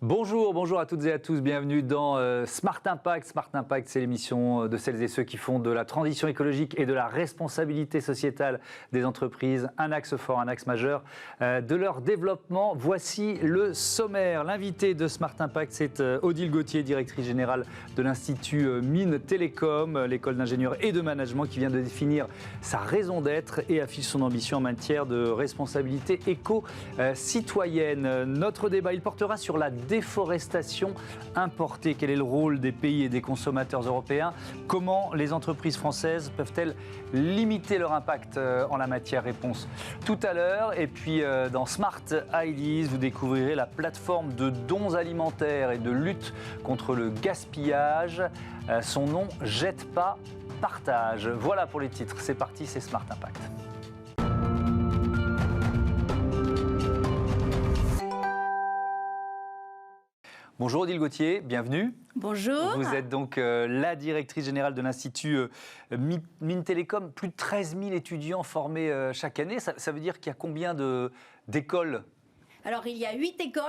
Bonjour à toutes et à tous, bienvenue dans Smart Impact. Smart Impact, c'est l'émission de celles et ceux qui font de la transition écologique et de la responsabilité sociétale des entreprises un axe fort, un axe majeur de leur développement. Voici le sommaire. L'invité de Smart Impact, c'est Odile Gauthier, directrice générale de l'Institut Mines Télécom, l'école d'ingénieurs et de management qui vient de définir sa raison d'être et affiche son ambition en matière de responsabilité éco-citoyenne. Notre débat, il portera sur la déforestation importée. Quel est le rôle des pays et des consommateurs européens? Comment les entreprises françaises peuvent-elles limiter leur impact en la matière? Réponse tout à l'heure. Et puis dans Smart Ideas, vous découvrirez la plateforme de dons alimentaires et de lutte contre le gaspillage. Son nom, Jette pas, partage. Voilà pour les titres. C'est parti, c'est Smart Impact. Bonjour Odile Gauthier, bienvenue. Bonjour. Vous êtes donc la directrice générale de l'Institut Mines Télécom. Plus de 13 000 étudiants formés chaque année. Ça veut dire qu'il y a combien d'écoles ? Alors, il y a 8 écoles,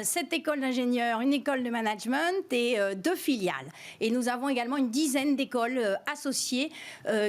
7 écoles d'ingénieurs, une école de management et 2 filiales. Et nous avons également une dizaine d'écoles associées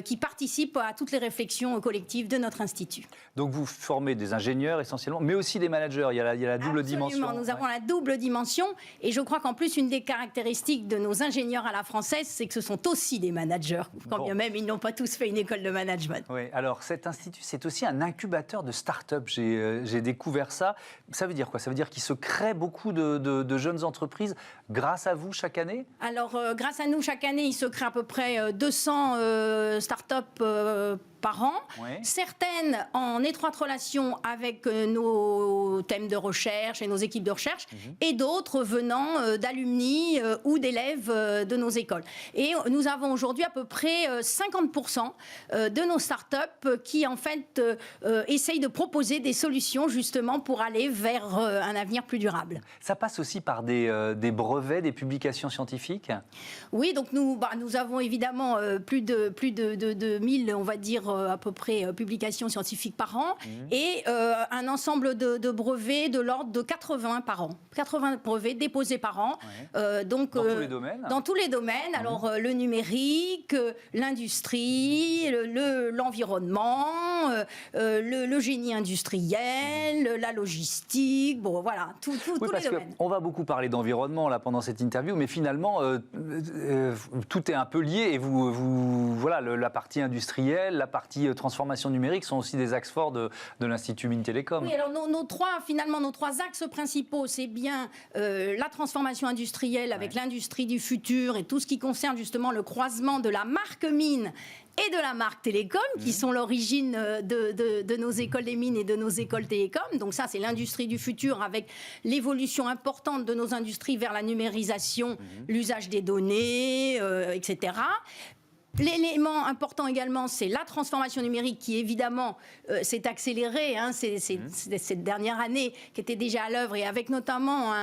qui participent à toutes les réflexions collectives de notre institut. Donc, vous formez des ingénieurs essentiellement, mais aussi des managers. Il y a la double dimension. Nous avons la double dimension. Et je crois qu'en plus, une des caractéristiques de nos ingénieurs à la française, c'est que ce sont aussi des managers, quand bien même ils n'ont pas tous fait une école de management. Oui, alors cet institut, c'est aussi un incubateur de start-up. J'ai découvert ça. Ça veut dire quoi? Ça veut dire qu'il se crée beaucoup de jeunes entreprises grâce à vous chaque année? Alors, grâce à nous, chaque année, il se crée à peu près 200 start-up par an, certaines en étroite relation avec nos thèmes de recherche et nos équipes de recherche, et d'autres venant d'alumni ou d'élèves de nos écoles. Et nous avons aujourd'hui à peu près 50% de nos startups qui en fait essayent de proposer des solutions justement pour aller vers un avenir plus durable. Ça passe aussi par des brevets, des publications scientifiques? Oui, donc nous avons évidemment plus de 1000, on va dire, à peu près publications scientifiques par an et un ensemble de brevets de l'ordre de 80 par an. 80 brevets déposés par an. Donc, dans tous les domaines? Dans tous les domaines. Alors, le numérique, l'industrie, l'environnement, le génie industriel, la logistique, bon, voilà, tous les domaines. On va beaucoup parler d'environnement là, pendant cette interview, mais finalement, tout est un peu lié et voilà, la partie industrielle, la partie transformation numérique sont aussi des axes forts de l'Institut Mines Télécom. Oui, alors nos trois axes principaux, c'est bien la transformation industrielle avec l'industrie du futur et tout ce qui concerne justement le croisement de la marque mine et de la marque télécom, qui sont l'origine de nos écoles des mines et de nos écoles télécom. Donc ça, c'est l'industrie du futur avec l'évolution importante de nos industries vers la numérisation, l'usage des données, etc. L'élément important également, c'est la transformation numérique qui, évidemment, s'est accélérée cette dernière année, qui était déjà à l'œuvre, et avec notamment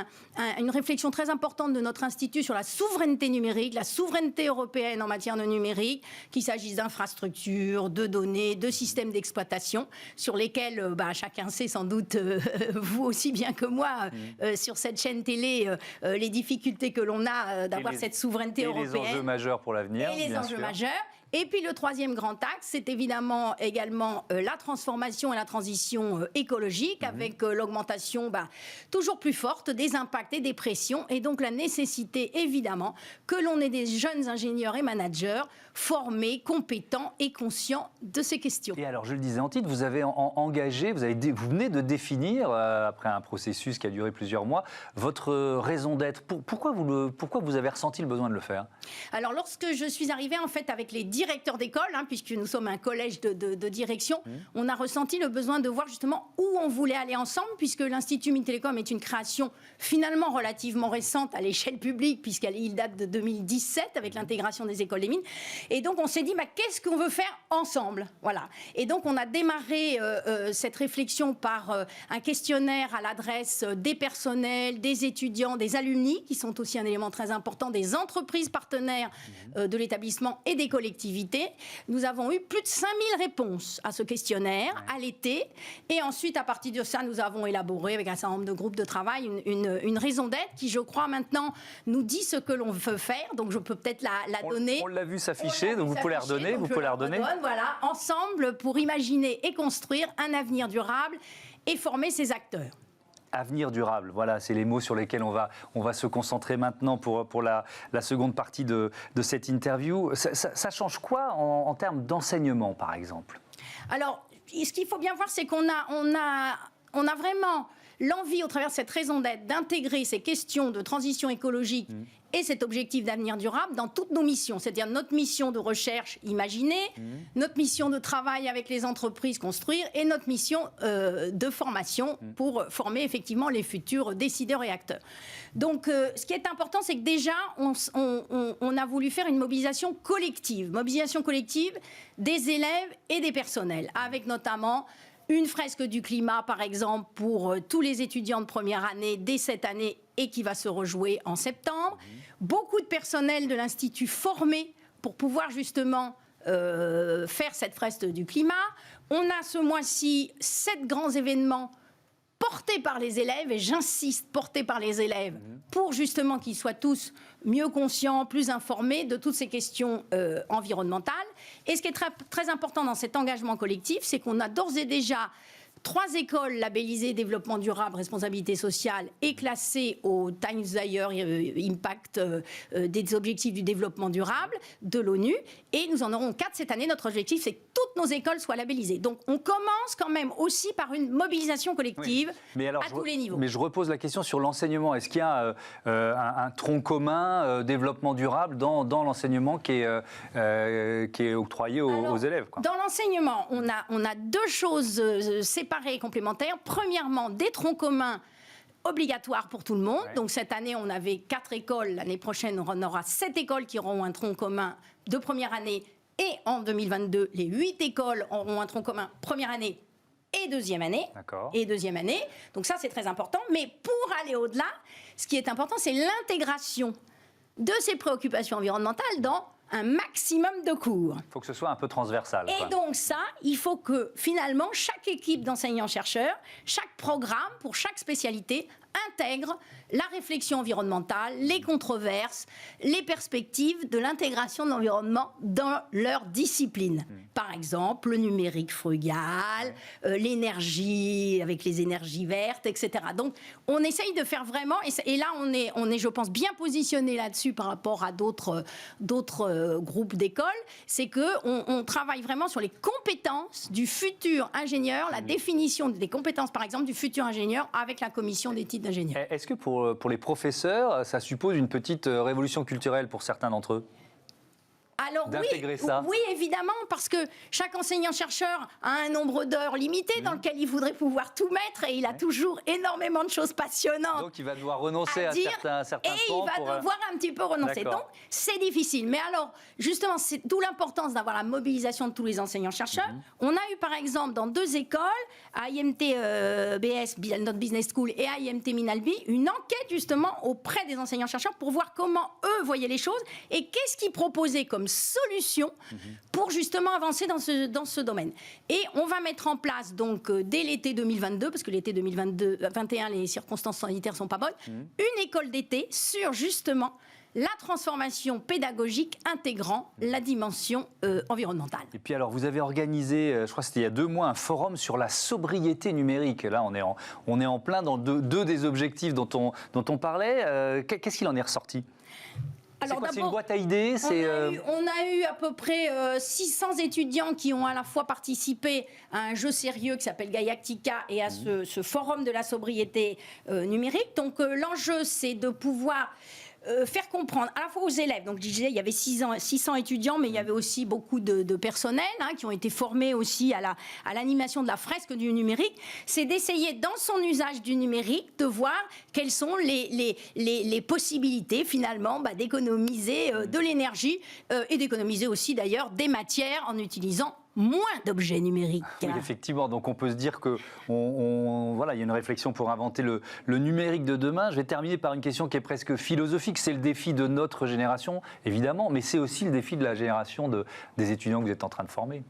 une réflexion très importante de notre institut sur la souveraineté numérique, la souveraineté européenne en matière de numérique, qu'il s'agisse d'infrastructures, de données, de systèmes d'exploitation, sur lesquels chacun sait sans doute, vous aussi bien que moi, sur cette chaîne télé, les difficultés que l'on a d'avoir cette souveraineté européenne. Et les enjeux majeurs pour l'avenir, bien sûr. Et puis le troisième grand axe, c'est évidemment également la transformation et la transition écologique avec l'augmentation toujours plus forte des impacts et des pressions, et donc la nécessité évidemment que l'on ait des jeunes ingénieurs et managers formés, compétents et conscients de ces questions. Et alors je le disais en titre, vous avez engagé, vous venez de définir, après un processus qui a duré plusieurs mois, votre raison d'être. Pourquoi vous avez ressenti le besoin de le faire? Alors lorsque je suis arrivée en fait avec les directeurs d'école, puisque nous sommes un collège de direction, on a ressenti le besoin de voir justement où on voulait aller ensemble, puisque l'Institut Mines Télécom est une création finalement relativement récente à l'échelle publique, puisqu'il date de 2017 avec l'intégration des écoles des mines. Et donc on s'est dit, qu'est-ce qu'on veut faire ensemble? Voilà. Et donc on a démarré cette réflexion par un questionnaire à l'adresse des personnels, des étudiants, des alumni, qui sont aussi un élément très important, des entreprises partenaires de l'établissement et des collectivités. activité. Nous avons eu plus de 5000 réponses à ce questionnaire à l'été. Et ensuite, à partir de ça, nous avons élaboré avec un certain nombre de groupes de travail une raison d'être qui, je crois, maintenant nous dit ce que l'on veut faire. Donc, je peux peut-être la donner. On l'a vu s'afficher, donc vous pouvez la redonner. Vous pouvez la redonner. Voilà, ensemble pour imaginer et construire un avenir durable et former ses acteurs. Avenir durable, voilà, c'est les mots sur lesquels on va se concentrer maintenant pour la seconde partie de cette interview. Ça change quoi en termes d'enseignement, par exemple ? Alors, ce qu'il faut bien voir, c'est qu'on a vraiment l'envie, au travers de cette raison d'être, d'intégrer ces questions de transition écologique et cet objectif d'avenir durable dans toutes nos missions. C'est-à-dire notre mission de recherche, imaginer, notre mission de travail avec les entreprises, construire, et notre mission de formation pour former effectivement les futurs décideurs et acteurs. Donc, ce qui est important, c'est que déjà, on a voulu faire une mobilisation collective des élèves et des personnels, avec notamment une fresque du climat, par exemple, pour tous les étudiants de première année dès cette année et qui va se rejouer en septembre. Beaucoup de personnel de l'Institut formé pour pouvoir justement faire cette fresque du climat. On a ce mois-ci 7 grands événements portés par les élèves, et j'insiste, portés par les élèves, pour justement qu'ils soient tous mieux conscients, plus informés de toutes ces questions environnementales. Et ce qui est très, très important dans cet engagement collectif, c'est qu'on a d'ores et déjà 3 écoles labellisées développement durable, responsabilité sociale et classées au Times Higher Impact des objectifs du développement durable de l'ONU. Et nous en aurons 4 cette année. Notre objectif, c'est que toutes nos écoles soient labellisées. Donc on commence quand même aussi par une mobilisation collective à tous les niveaux. Mais je repose la question sur l'enseignement. Est-ce qu'il y a un tronc commun développement durable dans l'enseignement qui est octroyé aux élèves, quoi ? Dans l'enseignement, on a 2 choses séparées et complémentaires. Premièrement, des troncs communs obligatoires pour tout le monde. Donc cette année, on avait 4 écoles. L'année prochaine, on aura 7 écoles qui auront un tronc commun de première année. Et en 2022, les 8 écoles auront un tronc commun première année et deuxième année. Donc ça, c'est très important. Mais pour aller au-delà, ce qui est important, c'est l'intégration de ces préoccupations environnementales dans un maximum de cours. Il faut que ce soit un peu transversal. Et donc ça, il faut que finalement, chaque équipe d'enseignants-chercheurs, chaque programme pour chaque spécialité intègre la réflexion environnementale, les controverses, les perspectives de l'intégration de l'environnement dans leur discipline. Par exemple, le numérique frugal, l'énergie avec les énergies vertes, etc. Donc, on essaye de faire vraiment, et là, on est, je pense, bien positionné là-dessus par rapport à d'autres groupes d'écoles, c'est qu'on travaille vraiment sur les compétences du futur ingénieur, la définition des compétences, par exemple, du futur ingénieur avec la commission d'éthique d'ingénieur. Est-ce que pour les professeurs, ça suppose une petite révolution culturelle pour certains d'entre eux ? Alors d'intégrer ça. Oui, évidemment, parce que chaque enseignant-chercheur a un nombre d'heures limité dans lequel il voudrait pouvoir tout mettre, et il a toujours énormément de choses passionnantes. Donc il va devoir renoncer à certains et il va devoir un petit peu renoncer. Donc c'est difficile. Mais alors, justement, c'est d'où l'importance d'avoir la mobilisation de tous les enseignants-chercheurs. On a eu par exemple dans 2 écoles, à IMT BS, notre Business School, et à IMT Minalbi, une enquête justement auprès des enseignants-chercheurs pour voir comment eux voyaient les choses et qu'est-ce qu'ils proposaient comme solution pour justement avancer dans ce domaine. Et on va mettre en place donc dès l'été 2022, parce que l'été 2021 les circonstances sanitaires sont pas bonnes, une école d'été sur justement la transformation pédagogique intégrant la dimension environnementale. Et puis alors, vous avez organisé, je crois que c'était il y a 2 mois, un forum sur la sobriété numérique. Là, on est en plein dans deux des objectifs dont on parlait. Qu'est-ce qu'il en est ressorti ? C'est une boîte à idées. On a eu à peu près 600 étudiants qui ont à la fois participé à un jeu sérieux qui s'appelle Galactica et à ce forum de la sobriété numérique. Donc l'enjeu, c'est de pouvoir faire comprendre à la fois aux élèves, donc je disais il y avait 600 étudiants, mais il y avait aussi beaucoup de personnel qui ont été formés aussi à l'animation de la fresque du numérique, c'est d'essayer dans son usage du numérique de voir quelles sont les possibilités finalement d'économiser de l'énergie et d'économiser aussi d'ailleurs des matières en utilisant moins d'objets numériques. Oui, effectivement, donc on peut se dire que voilà, il y a une réflexion pour inventer le numérique de demain. Je vais terminer par une question qui est presque philosophique. C'est le défi de notre génération, évidemment, mais c'est aussi le défi de la génération des étudiants que vous êtes en train de former.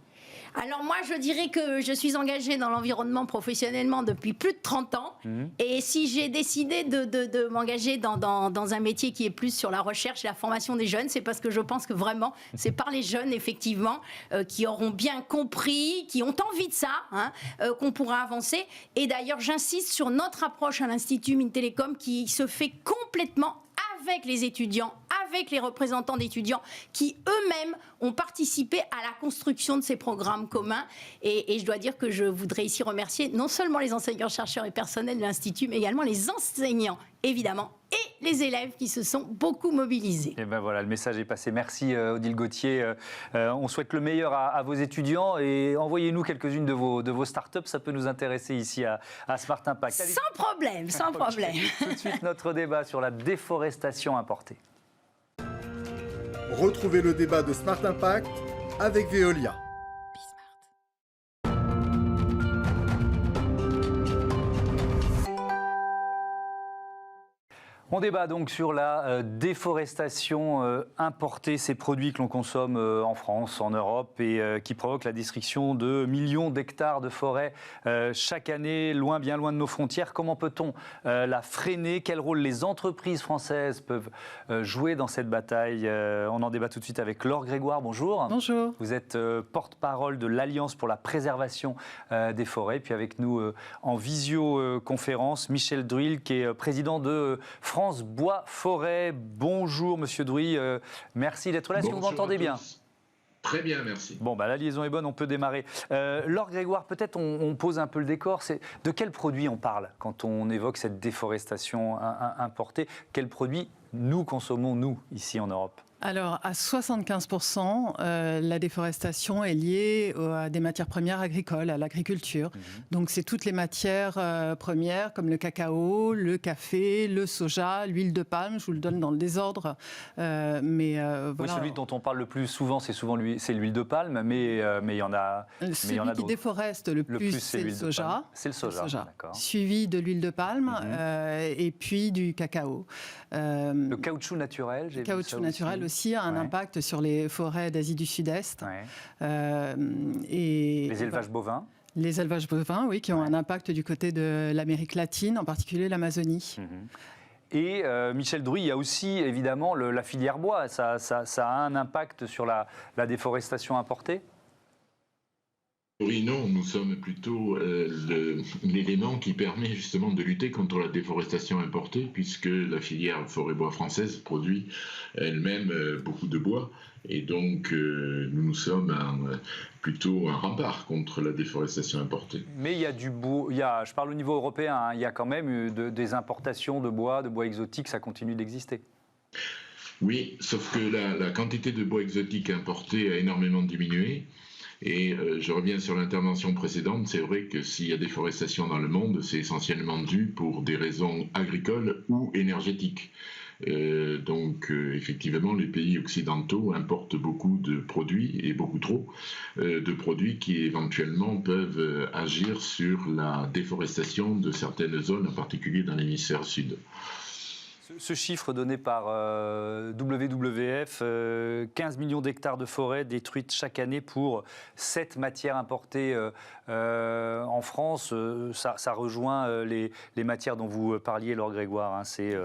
Alors moi, je dirais que je suis engagée dans l'environnement professionnellement depuis plus de 30 ans. Et si j'ai décidé de m'engager dans un métier qui est plus sur la recherche et la formation des jeunes, c'est parce que je pense que vraiment, c'est par les jeunes, effectivement, qui auront bien compris, qui ont envie de ça, qu'on pourra avancer. Et d'ailleurs, j'insiste sur notre approche à l'Institut Mintelecom qui se fait complètement avec les étudiants, avec les représentants d'étudiants qui eux-mêmes ont participé à la construction de ces programmes communs. Et je dois dire que je voudrais ici remercier non seulement les enseignants, chercheurs et personnels de l'Institut, mais également les enseignants, évidemment, et les élèves qui se sont beaucoup mobilisés. Et ben voilà, le message est passé. Merci Odile Gauthier. On souhaite le meilleur à vos étudiants et envoyez-nous quelques-unes de vos startups, ça peut nous intéresser ici à Smart Impact. Sans problème, sans problème. Tout de suite, notre débat sur la déforestation importée. Retrouvez le débat de Smart Impact avec Veolia. On débat donc sur la déforestation importée, ces produits que l'on consomme en France, en Europe et qui provoquent la destruction de millions d'hectares de forêt chaque année, bien loin de nos frontières. Comment peut-on la freiner? Quel rôle les entreprises françaises peuvent jouer dans cette bataille? On en débat tout de suite avec Laure Grégoire. Bonjour. Bonjour. Vous êtes porte-parole de l'Alliance pour la préservation des forêts. Puis avec nous en visioconférence, Michel Druil, qui est président de France Bois Forêt. Bonjour Monsieur Druil, merci d'être là. Est-ce que vous m'entendez bien? Très bien, merci. Bon, la liaison est bonne, on peut démarrer. Laure Grégoire, peut-être on pose un peu le décor. De quels produits on parle quand on évoque cette déforestation importée? Quels produits nous consommons, nous, ici en Europe? Alors, à 75%, la déforestation est liée à des matières premières agricoles, à l'agriculture. Donc, c'est toutes les matières premières, comme le cacao, le café, le soja, l'huile de palme. Je vous le donne dans le désordre. Voilà. Oui, celui dont on parle le plus souvent, c'est l'huile de palme, mais il y en a Celui qui déforeste le plus, c'est le soja. C'est le soja, d'accord. Suivi de l'huile de palme et puis du cacao. Le caoutchouc naturel, j'ai vu ça aussi. Le caoutchouc naturel aussi a un impact sur les forêts d'Asie du Sud-Est. Et les élevages bovins. Les élevages bovins, oui, qui ont un impact du côté de l'Amérique latine, en particulier l'Amazonie. Et Michel Druil, il y a aussi évidemment la filière bois. Ça a un impact sur la déforestation importée? Oui, non, nous sommes plutôt l'élément qui permet justement de lutter contre la déforestation importée, puisque la filière forêt-bois française produit elle-même beaucoup de bois, et donc nous sommes plutôt un rempart contre la déforestation importée. Mais il y a du bois, je parle au niveau européen, il y a quand même des importations de bois exotiques, ça continue d'exister. Oui, sauf que la quantité de bois exotique importé a énormément diminué. Et je reviens sur l'intervention précédente, c'est vrai que s'il y a déforestation dans le monde, c'est essentiellement dû pour des raisons agricoles ou énergétiques. Donc effectivement, les pays occidentaux importent beaucoup de produits, et beaucoup trop, de produits qui éventuellement peuvent agir sur la déforestation de certaines zones, en particulier dans l'hémisphère sud. Ce chiffre donné par WWF, 15 millions d'hectares de forêt détruites chaque année pour cette matière importée en France, ça rejoint les matières dont vous parliez, Laure Grégoire. C'est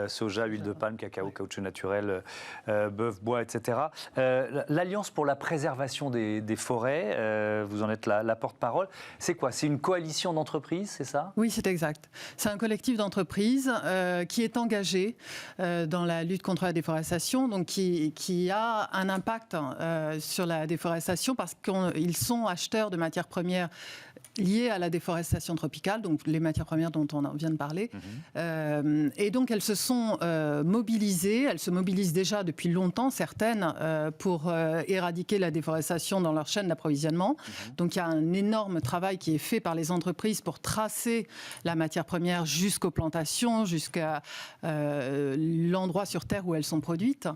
soja, huile de palme, cacao, caoutchouc naturel, bœuf, bois, etc. L'Alliance pour la préservation des forêts, vous en êtes la porte-parole. C'est quoi? C'est une coalition d'entreprises, c'est ça? Oui, c'est exact. C'est un collectif d'entreprises qui est engagé dans la lutte contre la déforestation, donc qui a un impact sur la déforestation parce qu'ils sont acheteurs de matières premières liées à la déforestation tropicale, donc les matières premières dont on vient de parler. Et donc elles se sont mobilisées, elles se mobilisent déjà depuis longtemps, certaines, pour éradiquer la déforestation dans leur chaîne d'approvisionnement. Donc il y a un énorme travail qui est fait par les entreprises pour tracer la matière première jusqu'aux plantations, jusqu'à l'endroit sur Terre où elles sont produites.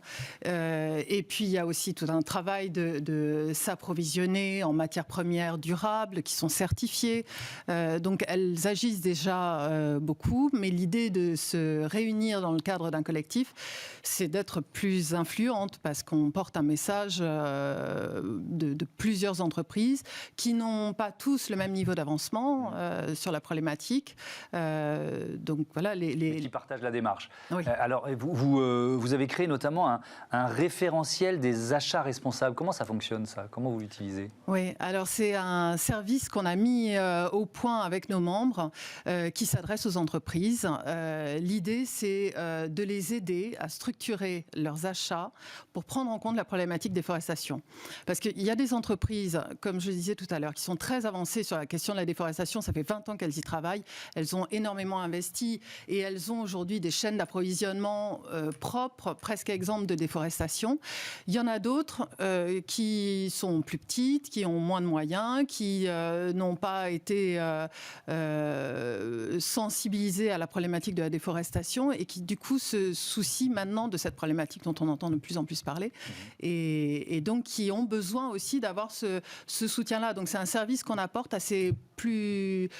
Et puis, il y a aussi tout un travail de s'approvisionner en matières premières durables qui sont certifiées. Donc, elles agissent déjà beaucoup, mais l'idée de se réunir dans le cadre d'un collectif, c'est d'être plus influente parce qu'on porte un message de plusieurs entreprises qui n'ont pas tous le même niveau d'avancement sur la problématique. Donc voilà, qui partagent la démarche. Oui. Alors, vous avez créé notamment un référentiel des achats responsables. Comment ça fonctionne, ça? Comment vous l'utilisez? Oui, alors c'est un service qu'on a mis au point avec nos membres qui s'adresse aux entreprises. L'idée, c'est de les aider à structurer leurs achats pour prendre en compte la problématique déforestation. Parce qu'il y a des entreprises, comme je disais tout à l'heure, qui sont très avancées sur la question de la déforestation. Ça fait 20 ans qu'elles y travaillent. Elles ont énormément investi et elles ont aujourd'hui des chaînes d'approvisionnement propres, presque exemptes de déforestation. Il y en a d'autres qui sont plus petites, qui ont moins de moyens, qui n'ont pas été sensibilisées à la problématique de la déforestation et qui, du coup, se soucient maintenant de cette problématique dont on entend de plus en plus parler et donc qui ont besoin aussi d'avoir ce soutien-là. Donc, c'est un service qu'on apporte à ces plus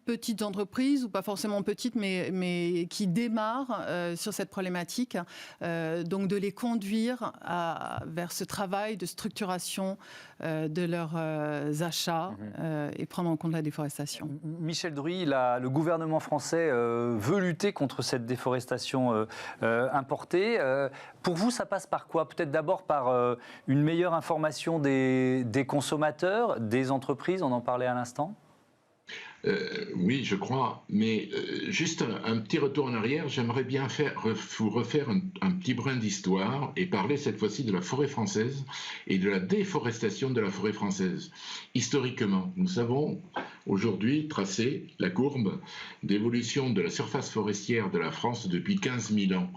petites entreprises, ou pas forcément petites, mais qui démarrent sur cette problématique. Donc, de les conduire vers ce travail de structuration de leurs achats et prendre en compte la déforestation. Michel Druy, le gouvernement français veut lutter contre cette déforestation importée. Pour vous, ça passe par quoi? Peut-être d'abord par une meilleure information des consommateurs, des entreprises, on en parlait à l'instant. Oui, je crois, mais juste un petit retour en arrière, j'aimerais bien vous refaire un petit brin d'histoire et parler cette fois-ci de la forêt française et de la déforestation de la forêt française. Historiquement, nous avons aujourd'hui tracé la courbe d'évolution de la surface forestière de la France depuis 15 000 ans,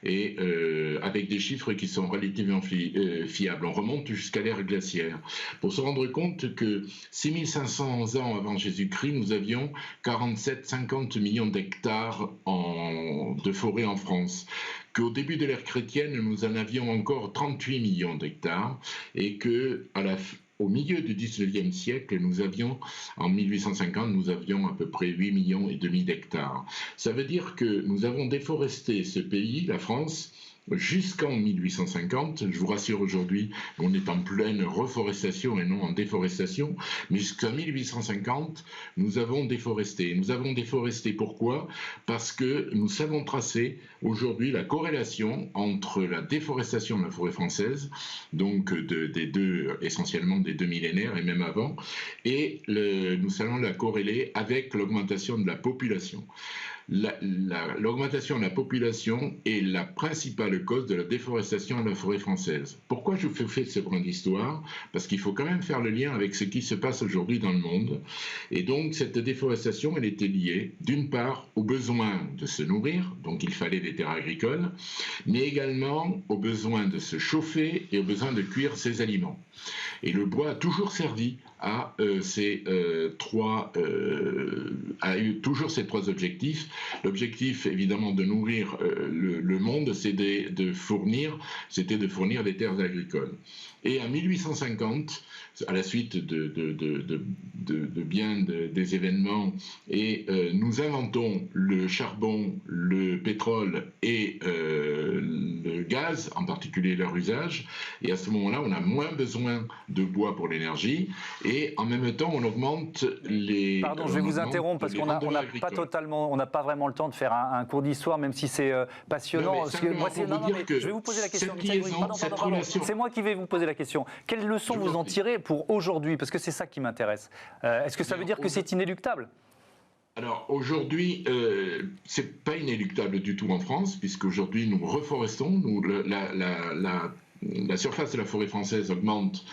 et avec des chiffres qui sont relativement fiables. On remonte jusqu'à l'ère glaciaire, pour se rendre compte que 6500 ans avant Jésus-Christ, nous avions 47-50 millions d'hectares de forêt en France, qu'au début de l'ère chrétienne, nous en avions encore 38 millions d'hectares, et qu'au milieu du 19e siècle, en 1850, nous avions à peu près 8 millions et demi d'hectares. Ça veut dire que nous avons déforesté ce pays, la France, jusqu'en 1850. Je vous rassure, aujourd'hui, on est en pleine reforestation et non en déforestation, mais jusqu'en 1850, nous avons déforesté. Nous avons déforesté pourquoi? Parce que nous savons tracer aujourd'hui la corrélation entre la déforestation de la forêt française, donc essentiellement des deux millénaires et même avant, et nous savons la corréler avec l'augmentation de la population. L'augmentation de la population est la principale cause de la déforestation de la forêt française. Pourquoi je vous fais ce brin d'histoire? Parce qu'il faut quand même faire le lien avec ce qui se passe aujourd'hui dans le monde. Et donc, cette déforestation, elle était liée, d'une part, au besoin de se nourrir, donc il fallait des terres agricoles, mais également au besoin de se chauffer et au besoin de cuire ses aliments. Et le bois a toujours servi a eu toujours ces trois objectifs. L'objectif, évidemment, de nourrir le monde, c'était de fournir des terres agricoles. Et en 1850, à la suite des événements, et nous inventons le charbon, le pétrole et le gaz, en particulier leur usage. Et à ce moment-là, on a moins besoin de bois pour l'énergie. Et en même temps, on augmente les... Pardon, je vais vous interrompre parce qu'on n'a pas vraiment le temps de faire un cours d'histoire, même si c'est passionnant. Je vais vous poser la question. C'est moi qui vais vous poser la question. Quelles leçons vous en tirez pour aujourd'hui? Parce que c'est ça qui m'intéresse. Est-ce que ça veut dire que c'est inéluctable? Alors aujourd'hui, c'est pas inéluctable du tout en France, puisqu'aujourd'hui nous reforestons. La surface de la forêt française augmente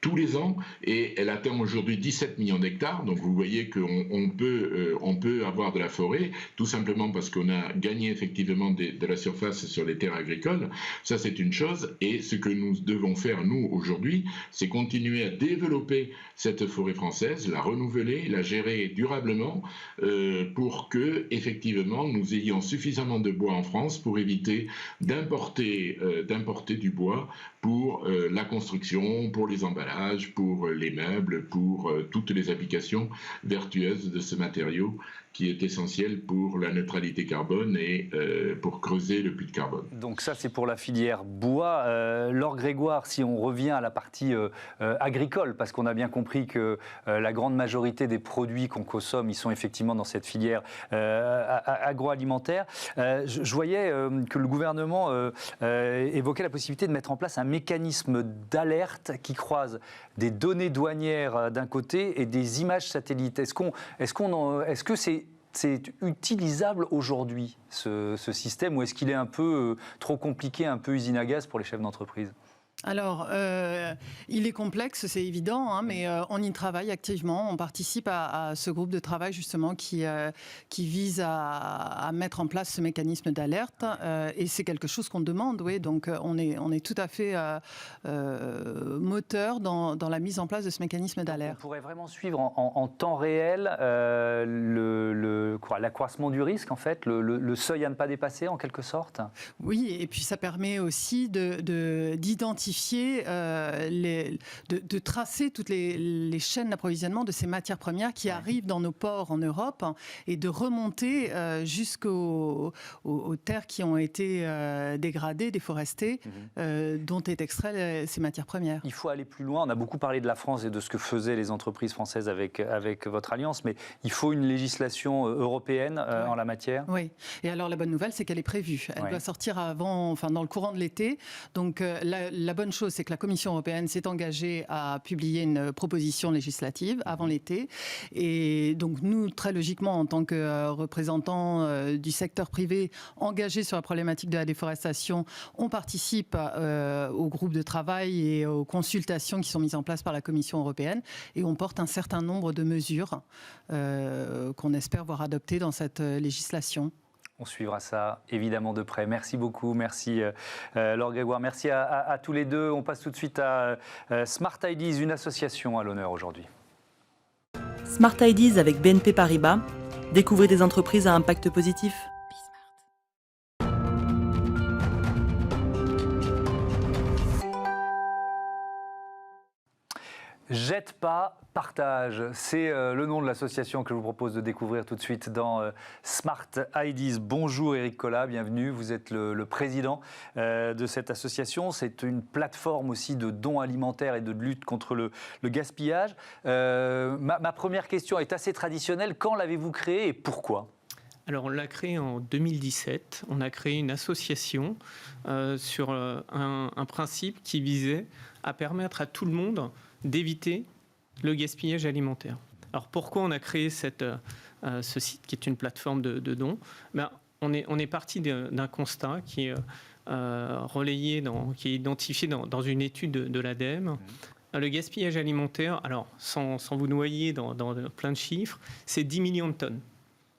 tous les ans, et elle atteint aujourd'hui 17 millions d'hectares. Donc vous voyez qu'on peut avoir de la forêt, tout simplement parce qu'on a gagné effectivement de la surface sur les terres agricoles. Ça, c'est une chose. Et ce que nous devons faire, nous, aujourd'hui, c'est continuer à développer cette forêt française, la renouveler, la gérer durablement, pour que, effectivement, nous ayons suffisamment de bois en France pour éviter d'importer du bois pour la construction, pour les emballages, pour les meubles, pour toutes les applications vertueuses de ce matériau qui est essentiel pour la neutralité carbone et pour creuser le puits de carbone. Donc ça, c'est pour la filière bois. Laure Grégoire, si on revient à la partie agricole, parce qu'on a bien compris que la grande majorité des produits qu'on consomme, ils sont effectivement dans cette filière agroalimentaire. Je voyais que le gouvernement évoquait la possibilité de mettre en place un mécanisme d'alerte qui croise des données douanières d'un côté et des images satellites. Est-ce que c'est utilisable aujourd'hui, ce système, ou est-ce qu'il est un peu trop compliqué, un peu usine à gaz pour les chefs d'entreprise ? Alors, il est complexe, c'est évident, hein, mais on y travaille activement. On participe à ce groupe de travail justement qui vise à mettre en place ce mécanisme d'alerte. Et c'est quelque chose qu'on demande, oui. Donc, on est tout à fait moteur dans la mise en place de ce mécanisme d'alerte. On pourrait vraiment suivre en temps réel l'accroissement du risque, en fait, le seuil à ne pas dépasser, en quelque sorte. Oui, et puis ça permet aussi d'identifier, de tracer toutes les chaînes d'approvisionnement de ces matières premières qui arrivent dans nos ports en Europe et de remonter jusqu'aux terres qui ont été dégradées, déforestées, dont est extrait ces matières premières. Il faut aller plus loin. On a beaucoup parlé de la France et de ce que faisaient les entreprises françaises avec votre alliance, mais il faut une législation européenne en la matière. Oui, et alors la bonne nouvelle, c'est qu'elle est prévue. Elle doit sortir dans le courant de l'été. Donc la bonne chose, c'est que la Commission européenne s'est engagée à publier une proposition législative avant l'été. Et donc nous, très logiquement, en tant que représentants du secteur privé engagés sur la problématique de la déforestation, on participe au groupe de travail et aux consultations qui sont mises en place par la Commission européenne. Et on porte un certain nombre de mesures qu'on espère voir adoptées dans cette législation. On suivra ça évidemment de près. Merci beaucoup, merci Laure Grégoire, merci à tous les deux. On passe tout de suite à Smart Ideas, une association à l'honneur aujourd'hui. Smart Ideas avec BNP Paribas. Découvrez des entreprises à impact positif. Jette pas, partage. C'est le nom de l'association que je vous propose de découvrir tout de suite dans Smart Ideas. Bonjour Éric Collat, bienvenue. Vous êtes le président de cette association. C'est une plateforme aussi de dons alimentaires et de lutte contre le gaspillage. Ma première question est assez traditionnelle. Quand l'avez-vous créée et pourquoi ? Alors, on l'a créé en 2017. On a créé une association sur un principe qui visait à permettre à tout le monde d'éviter le gaspillage alimentaire. Alors, pourquoi on a créé ce site qui est une plateforme de dons ? On est parti d'un constat qui est relayé, qui est identifié dans une étude de l'ADEME. Le gaspillage alimentaire, alors sans vous noyer dans plein de chiffres, c'est 10 millions de tonnes.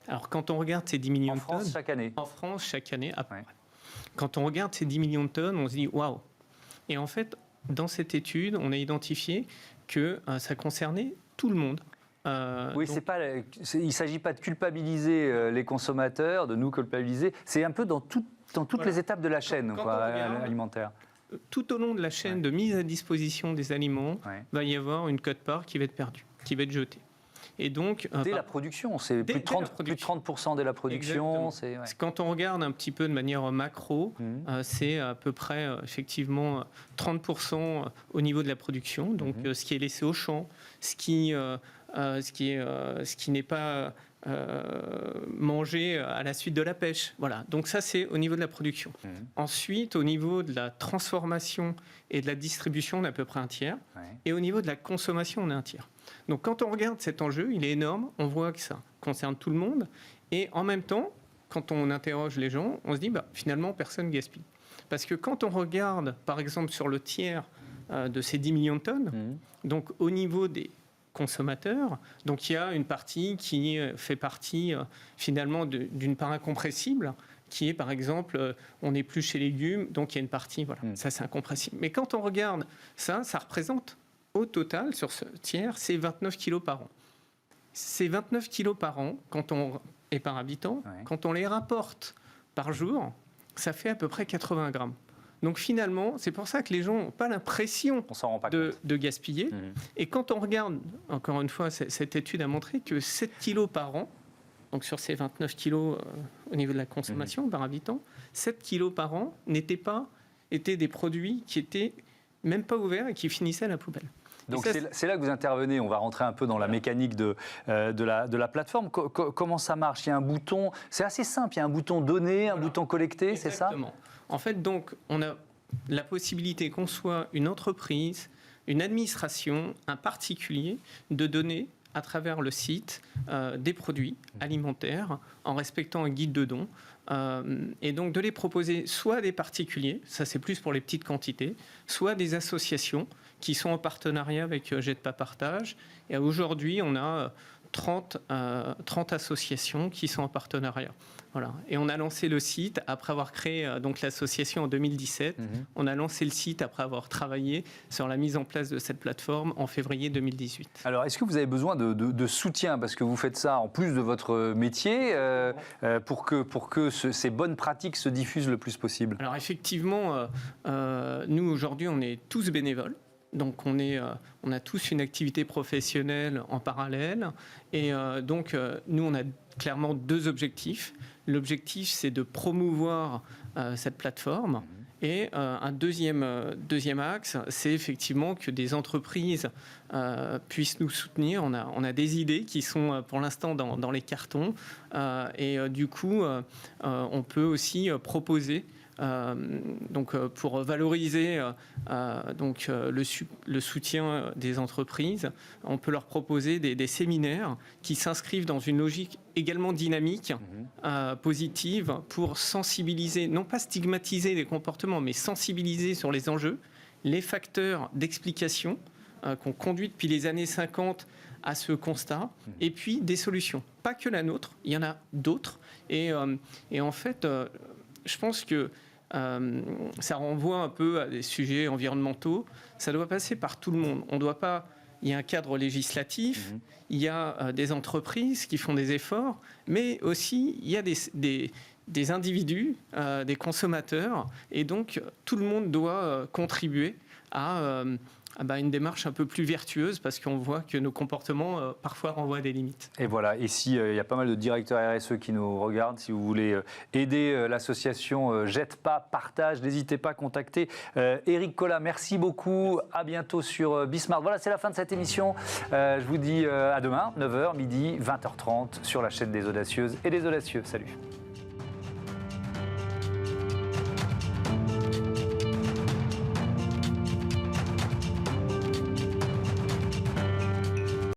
Alors, quand on regarde ces 10 millions de tonnes... En France, chaque année. En France, chaque année, à peu près. Quand on regarde ces 10 millions de tonnes, on se dit « waouh !» Et en fait, dans cette étude, on a identifié que ça concernait tout le monde. Oui, donc, il ne s'agit pas de culpabiliser les consommateurs, de nous culpabiliser. C'est un peu dans toutes les étapes de la chaîne alimentaire. Tout au long de la chaîne de mise à disposition des aliments, va y avoir une quote-part qui va être perdue, qui va être jetée. Et donc, dès la production, c'est plus de 30% dès la production. Quand on regarde un petit peu de manière macro, c'est à peu près effectivement 30% au niveau de la production, donc ce qui est laissé au champ, ce qui n'est pas mangé à la suite de la pêche. Voilà. Donc ça, c'est au niveau de la production. Ensuite, au niveau de la transformation et de la distribution, on est à peu près un tiers. Et au niveau de la consommation, on est un tiers. Donc quand on regarde cet enjeu, il est énorme. On voit que ça concerne tout le monde. Et en même temps, quand on interroge les gens, on se dit finalement, personne ne gaspille. Parce que quand on regarde, par exemple, sur le tiers de ces 10 millions de tonnes. Donc au niveau des consommateurs, donc il y a une partie qui fait partie finalement d'une part incompressible, qui est par exemple, on épluche les légumes, donc il y a une partie, voilà, ça c'est incompressible. Mais quand on regarde ça représente au total sur ce tiers, c'est 29 kilos par an. Ces 29 kilos par an, et par habitant, quand on les rapporte par jour, ça fait à peu près 80 grammes. Donc finalement, c'est pour ça que les gens n'ont pas l'impression de gaspiller. Et quand on regarde, encore une fois, cette étude a montré que 7 kilos par an, donc sur ces 29 kilos au niveau de la consommation par habitant, 7 kilos par an étaient des produits qui n'étaient même pas ouverts et qui finissaient à la poubelle. Donc c'est là que vous intervenez, on va rentrer un peu dans la mécanique de la plateforme. Comment ça marche? Il y a un bouton, c'est assez simple, il y a un bouton donner, un bouton collecter, c'est ça? Exactement. En fait, donc, on a la possibilité qu'on soit une entreprise, une administration, un particulier, de donner à travers le site des produits alimentaires en respectant un guide de don. Et donc de les proposer soit à des particuliers, ça c'est plus pour les petites quantités, soit à des associations qui sont en partenariat avec Jette pas partage. Et aujourd'hui, on a 30 associations qui sont en partenariat. Voilà. Et on a lancé le site après avoir créé donc l'association en 2017. On a lancé le site après avoir travaillé sur la mise en place de cette plateforme en février 2018. Alors, est-ce que vous avez besoin de soutien? Parce que vous faites ça en plus de votre métier pour que ces bonnes pratiques se diffusent le plus possible. Alors effectivement, nous aujourd'hui, on est tous bénévoles. Donc on a tous une activité professionnelle en parallèle. Et donc nous, on a clairement deux objectifs. L'objectif, c'est de promouvoir cette plateforme. Et un deuxième axe, c'est effectivement que des entreprises puissent nous soutenir. On a des idées qui sont pour l'instant dans les cartons. Et du coup, on peut aussi proposer donc pour valoriser le soutien des entreprises, on peut leur proposer des séminaires qui s'inscrivent dans une logique également dynamique, positive, pour sensibiliser, non pas stigmatiser les comportements, mais sensibiliser sur les enjeux, les facteurs d'explication qu'on conduit depuis les années 50 à ce constat, et puis des solutions. Pas que la nôtre, il y en a d'autres. Et en fait, je pense que ça renvoie un peu à des sujets environnementaux. Ça doit passer par tout le monde. On doit pas. Il y a un cadre législatif, il y a des entreprises qui font des efforts, mais aussi il y a des individus, des consommateurs, et donc tout le monde doit contribuer à une démarche un peu plus vertueuse, parce qu'on voit que nos comportements parfois renvoient à des limites. Et voilà, et si il y a pas mal de directeurs RSE qui nous regardent, si vous voulez aider l'association Jette pas, partage, n'hésitez pas à contacter Éric Collat. Merci beaucoup, à bientôt sur Bismart. Voilà, c'est la fin de cette émission. Je vous dis à demain, 9h, midi, 20h30 sur la chaîne des audacieuses et des audacieux. Salut.